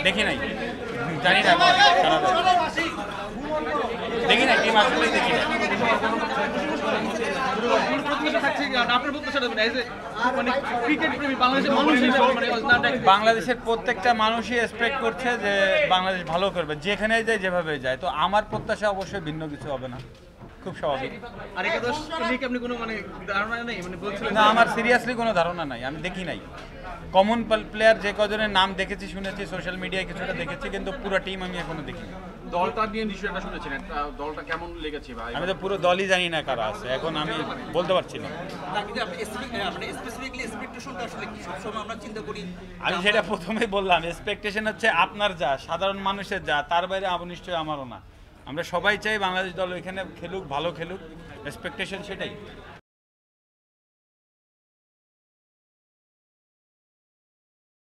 দেখি নাই, জানি না, দেখি নাই টিম আসলে দেখি না। বাংলাদেশের প্রত্যেকটা মানুষই এক্সপেক্ট করছে যে বাংলাদেশ ভালো করবে, যেখানে যায় যেভাবে যায়। তো আমার প্রত্যাশা অবশ্যই ভিন্ন কিছু হবে না, খুব স্বাভাবিক। না, আমার সিরিয়াসলি কোনো ধারণা নাই, আমি দেখি নাই। কমন প্লেয়ার যে কজনের নাম দেখেছি, শুনেছি, সোশ্যাল মিডিয়ায় কিছুটা দেখেছি, কিন্তু পুরো টিম আমি এখনো দেখি। দলটা নিয়ে বিষয়টা শুনেছেন, দলটা কেমন লেগেছে ভাই? আমি তো পুরো দলই জানি না কারা আছে, এখন আমি বলতে পারছি না। আমি সেটা প্রথমেই বললাম, এক্সপেকটেশন হচ্ছে আপনার যা, সাধারণ মানুষের যা, তার বাইরে নিশ্চয়ই আমারও না। আমরা সবাই চাই বাংলাদেশ দল এখানে খেলুক, ভালো খেলুক, এক্সপেকটেশন সেটাই।